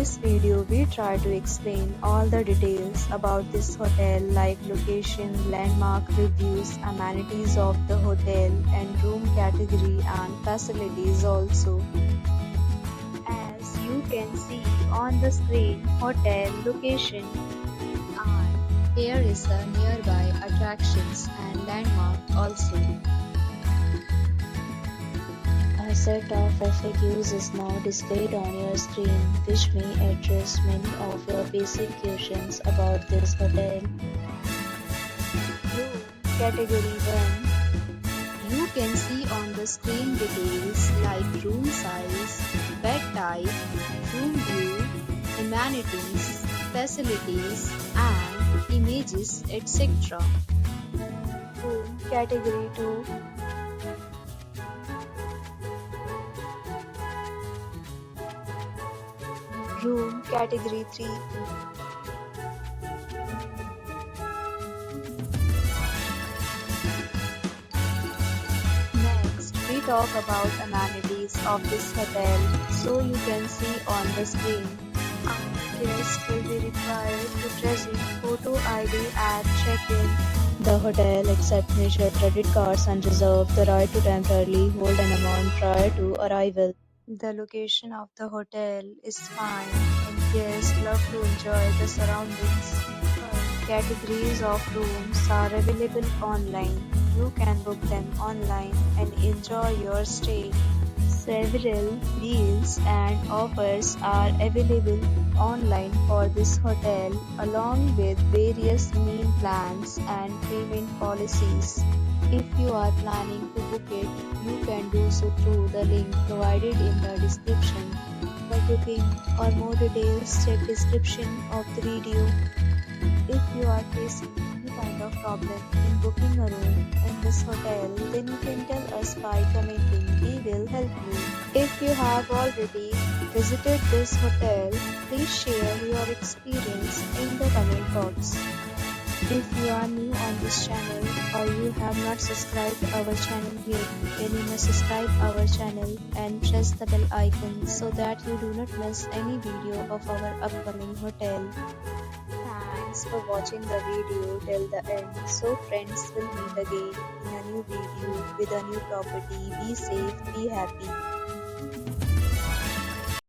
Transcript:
this video, we try to explain all the details about this hotel like location, landmark reviews, amenities of the hotel, and room category and facilities also. As you can see on the screen, hotel location, and here is the nearby attractions and landmark also. A set of FAQs is now displayed on your screen, which may address many of your basic questions about this hotel. Room Category 1. You can see on the screen details like room size, bed type, room view, amenities, facilities, and images, etc. Room Category 2. Room Category 3. Next, we talk about amenities of this hotel. So you can see on the screen. Guests will be required to present photo ID at check-in. The hotel accepts major credit cards and reserves the right to temporarily hold an amount prior to arrival. The location of the hotel is fine and guests love to enjoy the surroundings. Categories of rooms are available online. You can book them online and enjoy your stay. Several deals and offers are available online for this hotel, along with various meal plans and payment policies. If you are planning to book it, you can do so through the link provided in the description. For booking or more details, check description of the video. If you are facing any kind of problem in booking a room in this hotel, then you can tell us by commenting. We will help you. If you have already visited this hotel, please share your experience in the comment box. If you are new on this channel or you have not subscribed our channel yet, then you must subscribe our channel and press the bell icon so that you do not miss any video of our upcoming hotel. Thanks for watching the video till the end. So friends, will meet again in a new video with a new property. Be safe, be happy.